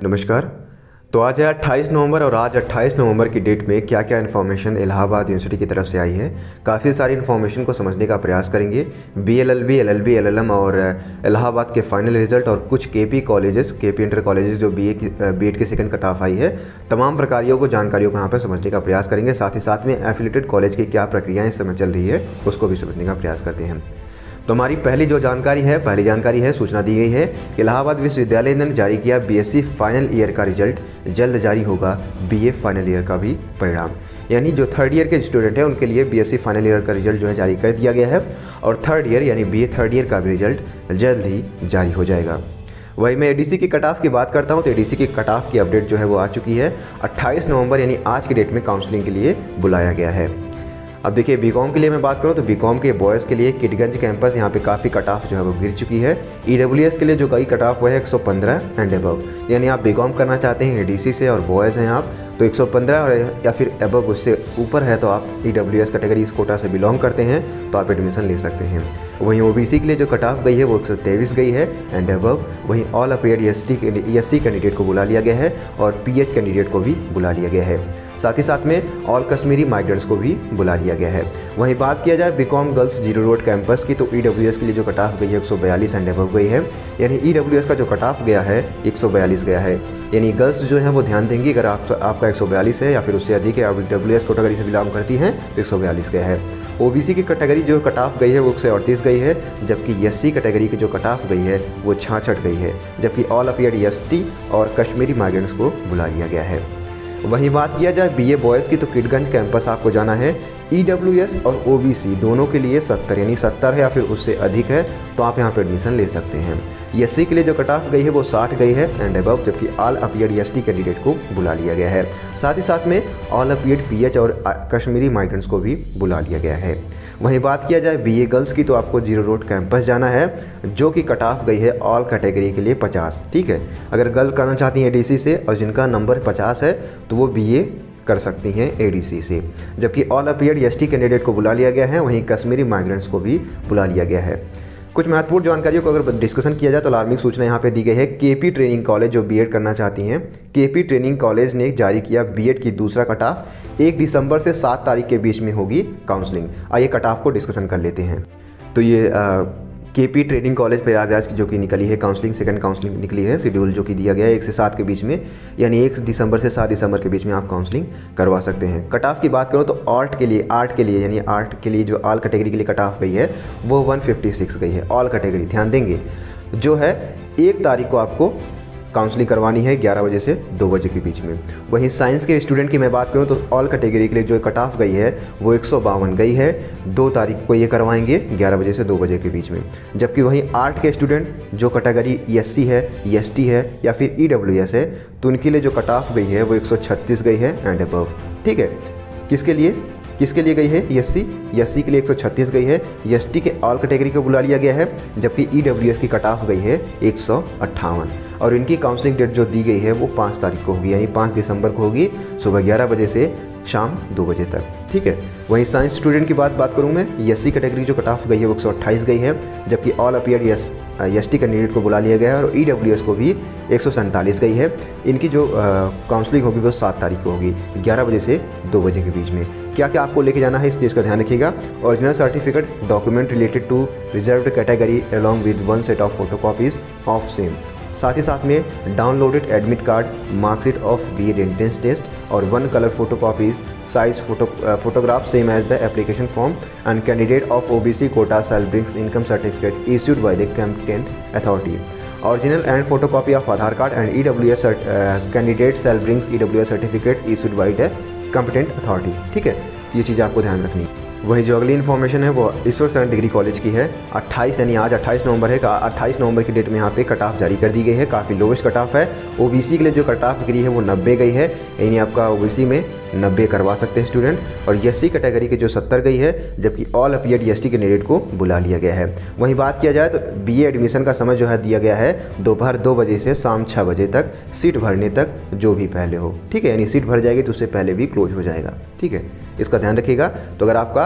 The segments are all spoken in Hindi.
नमस्कार। तो आज है 28 नवंबर और आज 28 नवंबर की डेट में क्या क्या इन्फॉर्मेशन इलाहाबाद यूनिवर्सिटी की तरफ से आई है, काफ़ी सारी इन्फॉर्मेशन को समझने का प्रयास करेंगे। बीएलएलबी, एलएलबी, एलएलएम और इलाहाबाद के फाइनल रिजल्ट और कुछ KP colleges, KP inter colleges जो बीएड की सेकंड कट ऑफ आई है, तमाम प्रकारों को जानकारियों को यहाँ पर समझने का प्रयास करेंगे। साथ ही साथ में एफिलिएटेड कॉलेज की क्या प्रक्रियाएँ इस समय चल रही है उसको भी समझने का प्रयास करते हैं। तो हमारी पहली जानकारी है, सूचना दी गई है कि इलाहाबाद विश्वविद्यालय ने जारी किया बीएससी फाइनल ईयर का रिजल्ट। जल्द जारी होगा बीए फाइनल ईयर का भी परिणाम, यानी जो थर्ड ईयर के स्टूडेंट हैं उनके लिए बीएससी फाइनल ईयर का रिजल्ट जो है जारी कर दिया गया है और थर्ड ईयर यानी बीए थर्ड ईयर का भी रिजल्ट जल्द ही जारी हो जाएगा। वही मैं एडीसी की कट ऑफ की बात करता हूं तो एडीसी की कट ऑफ की अपडेट जो है वो आ चुकी है। 28 नवंबर यानी आज की डेट में काउंसलिंग के लिए बुलाया गया है। अब देखिए बीकॉम के लिए मैं बात करूं तो बीकॉम के बॉयज़ के लिए किटगंज कैंपस यहाँ पे काफ़ी कट ऑफ जो है वो गिर चुकी है। ईडब्ल्यूएस के लिए जो कई कट ऑफ हुआ है 115 एंड अबव, यानी आप बीकॉम करना चाहते हैं एडीसी से और बॉयज़ हैं आप तो 115 और या फिर अबव उससे ऊपर है तो आप ईडब्ल्यूएस कैटेगरी इस कोटा से बिलोंग करते हैं तो आप एडमिशन ले सकते हैं। वहीं ओबीसी के लिए जो कट ऑफ गई है वो 123 गई है एंड अबव। वहीं ऑल अपीयर्ड एससी कैंडिडेट को बुला लिया गया है और पीएच कैंडिडेट को भी बुला लिया गया है। साथ ही साथ में ऑल कश्मीरी माइग्रेंट्स को भी बुला लिया गया है। वहीं बात किया जाए BCom girls zero road campus की तो ईडब्ल्यूएस के लिए जो कट ऑफ गई है 142 एंड अबव गई है, यानी ईडब्ल्यूएस का जो कट ऑफ गया है 142 गया है। यानी गर्ल्स जो है वो ध्यान देंगी, अगर आपका 142 है या फिर उससे अधिक है, आप ईडब्ल्यूएस कैटेगरी से बिलोंग करती हैं तो 142 गया है। ओबीसी की कैटेगरी जो कट ऑफ गई है वो 138 गई है, जबकि एससी कैटेगरी की जो कट ऑफ गई है वो 66 गई है, जबकि ऑल अपीयर्ड एसटी और कश्मीरी माइग्रेंट्स को बुला लिया गया है। वहीं बात किया जाए बीए बॉयज़ की तो किटगंज कैंपस आपको जाना है। ईडब्ल्यूएस और ओबीसी दोनों के लिए 70 यानी 70 है या फिर उससे अधिक है तो आप यहां पर एडमिशन ले सकते हैं। एससी के लिए जो कट ऑफ गई है वो 60 गई है एंड अबव, जबकि ऑल अपीयर्ड एसटी कैंडिडेट को बुला लिया गया है। साथ ही साथ में ऑल अपीयर्ड पीएच और कश्मीरी माइग्रेंट्स को भी बुला लिया गया है। वहीं बात किया जाए बीए गर्ल्स की तो आपको जीरो रोड कैंपस जाना है, जो कि कट ऑफ गई है ऑल कैटेगरी के लिए 50। ठीक है, अगर गर्ल करना चाहती हैं एडीसी से और जिनका नंबर 50 है तो वो बीए कर सकती हैं एडीसी से, जबकि ऑल अपीयर्ड एसटी कैंडिडेट को बुला लिया गया है। वहीं कश्मीरी माइग्रेंट्स को भी बुला लिया गया है। कुछ महत्वपूर्ण जानकारियों को अगर डिस्कशन किया जाए तो अलार्मिंग सूचना यहाँ पे दी गई है। केपी ट्रेनिंग कॉलेज जो बीएड करना चाहती हैं, केपी ट्रेनिंग कॉलेज ने जारी किया बीएड की दूसरा कट ऑफ। 1 दिसंबर से 7 तारीख के बीच में होगी काउंसलिंग। आइए कट ऑफ को डिस्कशन कर लेते हैं। तो ये केपी ट्रेनिंग कॉलेज प्रयागराज की जो कि निकली है काउंसलिंग, सेकंड काउंसलिंग निकली है, शेड्यूल जो कि दिया गया है 1 से 7 के बीच में, यानी 1 दिसंबर से 7 दिसंबर के बीच में आप काउंसलिंग करवा सकते हैं। कट ऑफ की बात करो तो आर्ट के लिए यानी आर्ट के लिए जो ऑल कैटेगरी के लिए कट ऑफ गई है वो 156 गई है। ऑल कैटेगरी ध्यान देंगे जो है 1 तारीख को आपको काउंसलिंग करवानी है 11 बजे से 2 बजे के बीच में। वहीं साइंस के स्टूडेंट की मैं बात करूं तो ऑल कैटेगरी के लिए जो कट ऑफ गई है वो 152 गई है। 2 तारीख को ये करवाएंगे 11 बजे से 2 बजे के बीच में। जबकि वहीं आर्ट के स्टूडेंट जो कैटेगरी एससी है, एसटी है या फिर ईडब्ल्यूएस है तो उनके लिए जो कट ऑफ गई है वो 136 गई है एंड अबव। ठीक है, किसके लिए गई है? एससी के लिए 136 गई है। एसटी के ऑल कैटेगरी को बुला लिया गया है, जबकि ईडब्ल्यूएस की कट ऑफ गई है 158 और इनकी काउंसलिंग डेट जो दी गई है वो 5 तारीख को होगी, यानी 5 दिसंबर को होगी सुबह 11 बजे से शाम 2 बजे तक। ठीक है, वहीं साइंस स्टूडेंट की बात करूं मैं, एससी कैटेगरी जो कट ऑफ गई है वो 128 गई है, जबकि ऑल अपीयर्ड एसटी कैंडिडेट को बुला लिया गया है और ईडब्ल्यूएस को भी 147 गई है। इनकी जो काउंसलिंग होगी वो 7 तारीख को होगी 11 बजे से 2 बजे के बीच में। क्या क्या आपको लेके जाना है इस चीज़ का ध्यान रखिएगा। Original certificate, document related to reserved category along with 1 set of photocopies of same. साथ ही साथ में downloaded admit card, marksheet of BEd entrance test और 1 colour photocopies size photograph same as the application form and candidate of OBC quota shall brings income certificate issued by the competent authority. Original and photocopy of Aadhaar card and EWS candidate shall brings EWS certificate issued by the competent authority। ठीक है, ये चीज़ आपको ध्यान रखनी है। वही जो अगली इन्फॉर्मेशन है वो ईश्वर शरण डिग्री कॉलेज की है। 28 यानी आज 28 नवंबर है, 28 नवंबर की डेट में यहाँ पे कट ऑफ जारी कर दी गई है। काफ़ी लोवेस्ट कट ऑफ है। ओबीसी के लिए जो कट ऑफ गिरी है वो 90 गई है, यानी आपका ओबीसी में 90 करवा सकते हैं स्टूडेंट। और एससी कैटेगरी की जो 70 गई है, जबकि ऑल अपीयर्ड एसटी कैंडिडेट को बुला लिया गया है। वहीं बात किया जाए तो बीए एडमिशन का समय जो है दिया गया है दोपहर 2 बजे से शाम 6 बजे तक, सीट भरने तक जो भी पहले हो। ठीक है, यानी सीट भर जाएगी तो उससे पहले भी क्लोज हो जाएगा। ठीक है, इसका ध्यान रखिएगा। तो अगर आपका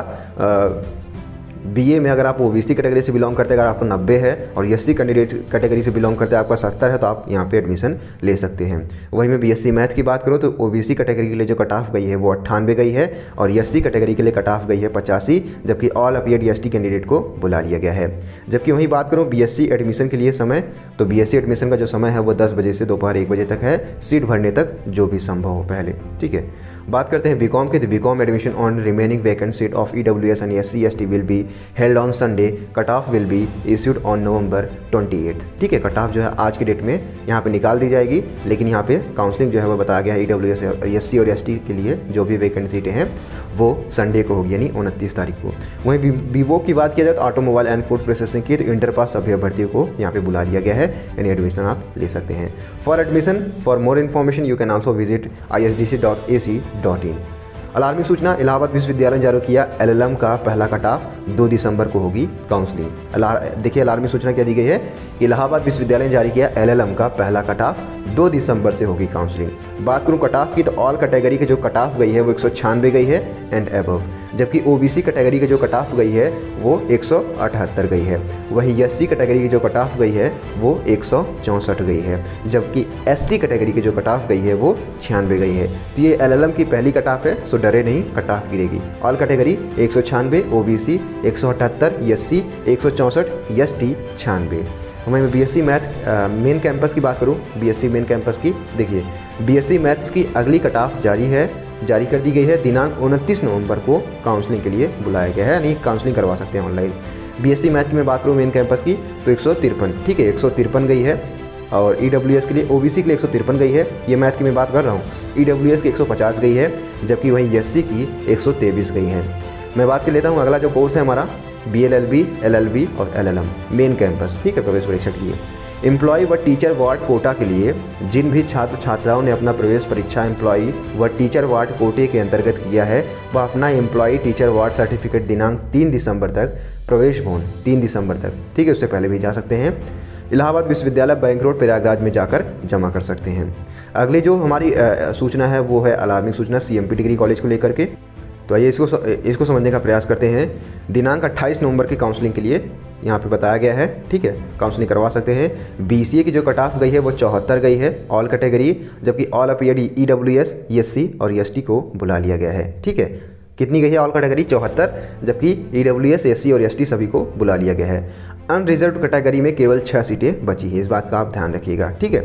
बीए में अगर आप ओबीसी कैटेगरी से बिलोंग करते हैं, अगर आपको 90 है और एससी कैंडिडेट कैटेगरी से बिलोंग करते हैं आपका 70 है, तो आप यहाँ पे एडमिशन ले सकते हैं। वहीं मैं बीएससी मैथ की बात करूँ तो ओबीसी कैटेगरी के लिए जो कट ऑफ गई है वो 98 गई है और एससी कैटेगरी के लिए कट ऑफ गई है 85, जबकि ऑल अपीयर्ड एसटी कैंडिडेट को बुला लिया गया है। जबकि वहीं बात करूँ बीएससी एडमिशन के लिए समय, तो बीएससी एडमिशन का जो समय है वो 10 बजे से दोपहर 1 बजे तक है, सीट भरने तक जो भी संभव हो पहले। ठीक है, बात करते हैं बीकॉम के। BCom admission on remaining vacant seat of EWS and SC ST will be held on Sunday, cut off will be issued on November 28। ठीक है, कट ऑफ जो है आज की डेट में यहाँ पे निकाल दी जाएगी, लेकिन यहाँ पे काउंसलिंग जो है वो बताया गया है ईडब्ल्यूएस एससी और एसटी के लिए जो भी वैकेंट सीटें हैं वो संडे को होगी, यानी 29 तारीख को। वहीं बीवो की बात किया जाए तो ऑटोमोबाइल एंड फूड प्रोसेसिंग की, तो इंटर पास सभी अभ्यर्थियों को यहाँ पे बुला लिया गया है, यानी एडमिशन आप ले सकते हैं। For admission, for more information you can also visit isdc.ac.in। Alarming सूचना, इलाहाबाद विश्वविद्यालय ने जारी किया एलएलएम का पहला कट ऑफ 2 दिसंबर को होगी काउंसलिंग। देखिए अलार्मिंग सूचना क्या दी गई है कि इलाहाबाद विश्वविद्यालय ने जारी किया एलएलएम का पहला कट ऑफ 2 दिसंबर से होगी काउंसलिंग। बात करूं कट ऑफ की तो ऑल कैटेगरी की जो कट ऑफ गई है वो 196 गई है एंड अबव, जबकि ओबीसी कैटेगरी की जो कट ऑफ गई है वो 178 गई है। वहीं एससी कैटेगरी की जो कट ऑफ गई है वो 164 गई है, जबकि एसटी कैटेगरी की जो कट ऑफ गई है वो 96 गई है। तो ये एलएलएम की पहली कट ऑफ है, सो डरे नहीं, कट ऑफ गिरेगी। All category 196, OBC 178, SC 164, ST 96। मैं बीएससी मैथ मेन कैंपस की बात करूं, बीएससी मेन कैंपस की, देखिए बीएससी मैथ्स की अगली कट ऑफ जारी कर दी गई है। दिनांक 29 नवंबर को काउंसलिंग के लिए बुलाया गया है, यानी काउंसलिंग करवा सकते हैं ऑनलाइन। बीएससी मैथ की मैं बात करूँ मेन कैंपस की तो 153, ठीक है 153 गई है, और ईडब्ल्यूएस के लिए, ओबीसी के लिए 153 गई है, ये मैथ की मैं बात कर रहा हूँ। ईडब्ल्यूएस की 150 गई है, जबकि वहीं एससी की 123 गई है। मैं बात कर लेता हूँ अगला जो कोर्स है हमारा बीएलएलबी, एलएलबी और एलएलएम मेन कैंपस, ठीक है, प्रवेश परीक्षा के लिए। एम्प्लॉय व टीचर वार्ड कोटा के लिए जिन भी छात्र छात्राओं ने अपना प्रवेश परीक्षा एम्प्लॉय व टीचर वार्ड कोटे के अंतर्गत किया है वह अपना एम्प्लॉय टीचर वार्ड सर्टिफिकेट दिनांक 3 दिसंबर तक प्रवेश भवन 3 दिसंबर तक, ठीक है, उससे पहले भी जा सकते हैं, इलाहाबाद विश्वविद्यालय बैंक रोड प्रयागराज में जाकर जमा कर सकते हैं। अगली जो हमारी सूचना है वो है अलार्मिंग सूचना सीएमपी डिग्री कॉलेज को लेकर के। तो आइए इसको समझने का प्रयास करते हैं। दिनांक 28 नवंबर की काउंसलिंग के लिए यहाँ पे बताया गया है, ठीक है, काउंसलिंग करवा सकते हैं। बीसीए की जो कट ऑफ गई है वो 74 गई है ऑल कैटेगरी, जबकि ऑल अपीयर्ड ईडब्ल्यूएस, एससी और एसटी को बुला लिया गया है। ठीक है, कितनी गई है ऑल कैटेगरी 74, जबकि ईडब्ल्यूएस, एससी और एसटी सभी को बुला लिया गया है। अनरिजर्व कैटेगरी में केवल 6 सीटें बची है, इस बात का आप ध्यान रखिएगा। ठीक है,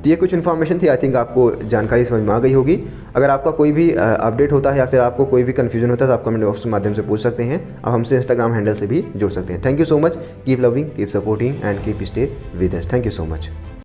तो ये कुछ इन्फॉर्मेशन थी, आई थिंक आपको जानकारी समझ में आ गई होगी। अगर आपका कोई भी अपडेट होता है या फिर आपको कोई भी कन्फ्यूजन होता है तो आप कमेंट बॉक्स के माध्यम से पूछ सकते हैं। आप हमसे इंस्टाग्राम हैंडल से भी जुड़ सकते हैं। Thank you so much, keep loving, keep supporting and keep stay with us. Thank you so much.